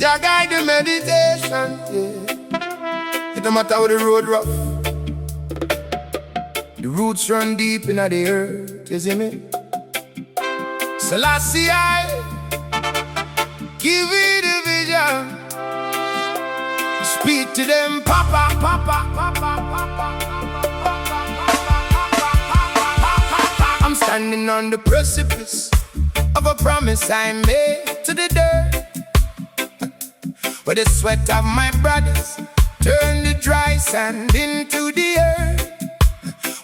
Jah guide the meditation, yeah. It no matter how the road rough, the roots run deep in the earth, you see me? Selassie, I give it a vision. Speak to them, Papa, Papa, Papa, Papa. I'm standing on the precipice of a promise I made to the dirt, where the sweat of my brothers turned the dry sand into the earth.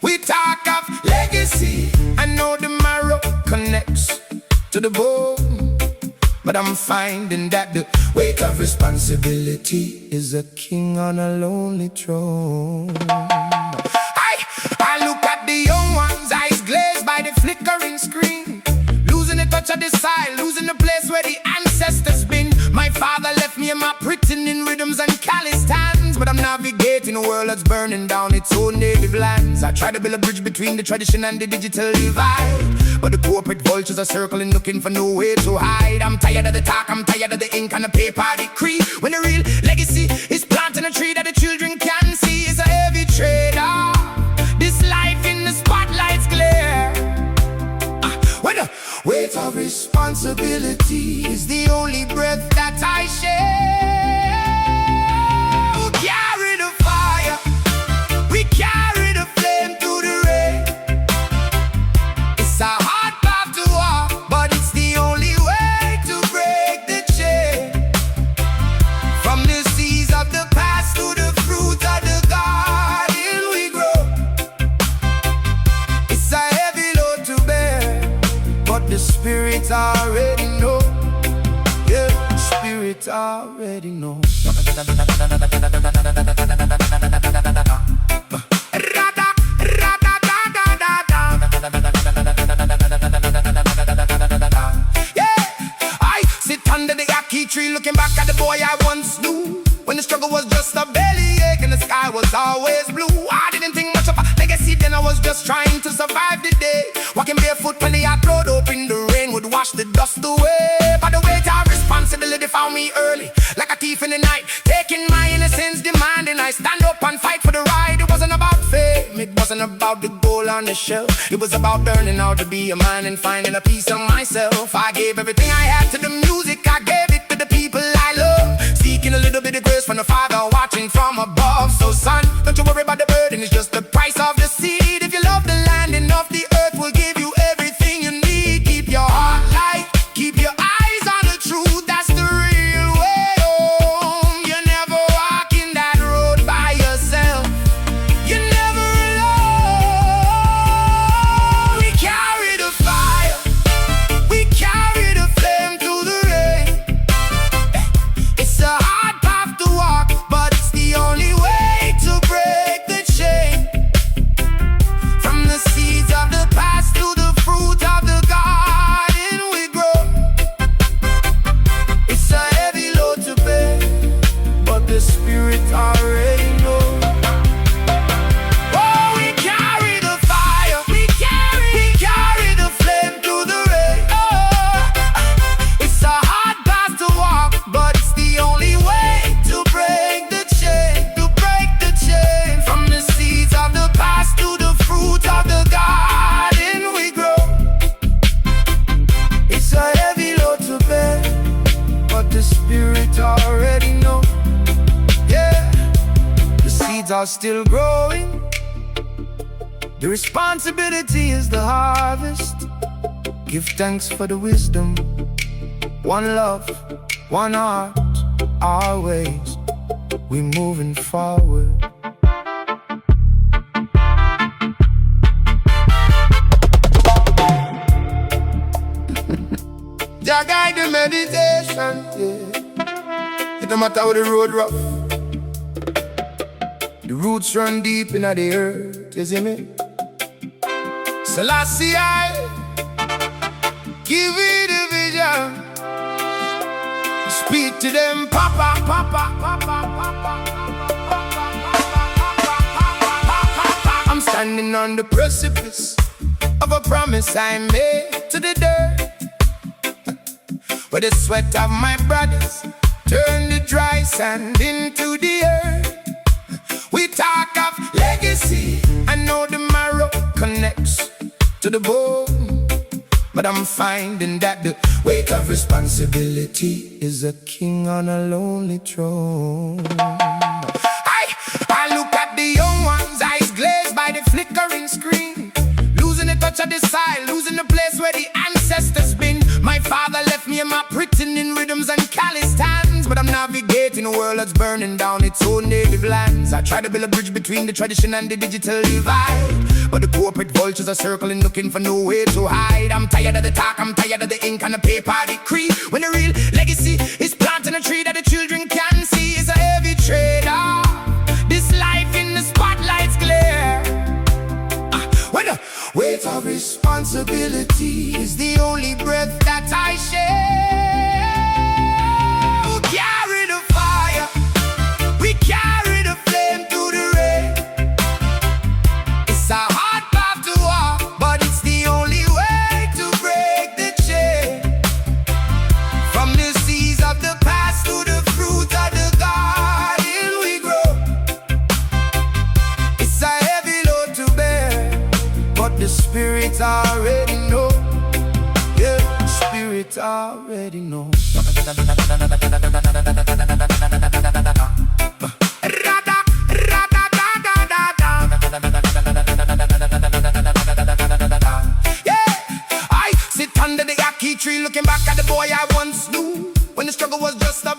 We talk of legacy, I know the marrow connects to the bone, but I'm finding that the weight of responsibility is a king on a lonely throne. I look at the young ones, eyes glazed by the flickering screen, losing the touch of the side, losing the place where the ancestors been. My father left me a map written in rhythms and calloused hands, but I'm navigating a world that's burning down its own native lands. I try to build a bridge between the tradition and the digital divide, but the corporate vultures are circling looking for no way to hide. I'm tired of the talk, I'm tired of the ink and the paper decree, when the real legacy is planting a tree that the children can see. It's a heavy trade-off, this life in the spotlight's glare, when the weight of responsibility is the only breath that I share. We carry the fire, we carry the flame through the rain. It's a hard path to walk, but it's the only way to break the chain. From the seeds of the past to the fruit of the garden we grow. It's a heavy load to bear, but the spirit already know. Yeah, the spirit already know. Yeah, I sit under the yaki tree looking back at the boy I once knew, when the struggle was just a bellyache and the sky was always blue. I didn't think much of a legacy then, I was just trying to survive the day, walking barefoot on the yacht road, hoping the rain would wash the dust away. But the weight of responsibility found me early, like a thief in the night, taking my innocence, demanding I stand up and fight for the right. It wasn't about fame, it wasn't about the gold on the shelf. It was about learning how to be a man and finding a piece of myself. I gave everything I had to the music, I gave it to the people I love, seeking a little bit of grace from the Father watching from above. So son, don't you worry about the burden, it's just the price of the seed. If you love the land enough, the earth will give you everything you need. Keep your heart light, keep your eyes on the truth, that's the real way home. You're never walking that road by yourself, you're never alone. We carry the fire, we carry the flame through the rain. It's a hard path to walk, but it's the only way to break the chain. From the seeds of the past to the fruit of the garden we grow. It's a heavy load to bear, but the spirit already knows. Oh, we carry the fire, we carry the flame through the rain. Oh, it's a hard path to walk, but it's the only way to break the chain, to break the chain. From the seeds of the past to the fruit of the garden we grow. It's a heavy load to bear, but the spirit already know. Yeah, the seeds are still growing, the responsibility is the harvest. Give thanks for the wisdom, one love, one heart, always we moving forward. Jah guide the meditation, yeah. It no matter how the road rough, the roots run deep in the earth, you see me? Selassie, I give it a vision. Speak to them, Papa, Papa, Papa, Papa. I'm standing on the precipice of a promise I made to the dirt, where the sweat of my brothers turn the dry sand into the earth. We talk of legacy. I know the marrow connects to the bone, but I'm finding that the weight of responsibility is a king on a lonely throne. I look at the young ones, eyes glazed by the flickering screen, losing the touch of the side, losing the place where the ancestors been. My father left me in my pretending rhythms and calloused hands, but I'm navigating a world that's burning down its own native lands. I try to build a bridge between the tradition and the digital divide, but the corporate vultures are circling looking for no way to hide. I'm tired of the talk, I'm tired of the ink and the paper decree, when the real legacy is planting a tree that the children can see. It's a heavy trade-off, this life in the spotlight's glare, when the weight of responsibility is the only breath that I share. We'll carry the fire, we carry the flame through the rain. It's a hard path to walk, but it's the only way to break the chain. From the seeds of the past to the fruit of the garden we grow. It's a heavy load to bear, but the spirit already know. Yeah, the spirit already know. Yeah, I sit under the yaki tree looking back at the boy I once knew, when the struggle was just a